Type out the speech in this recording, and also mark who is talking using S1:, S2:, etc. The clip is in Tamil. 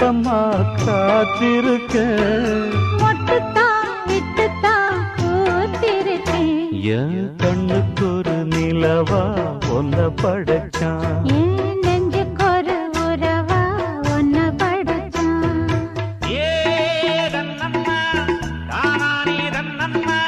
S1: எப்பம்மா காத்திருக்க என் கண்ணுக்கு ஒரு நிலவா ஒன்ன படைச்சான்
S2: ஏ தன்னம்மா தானானே தன்னம்மா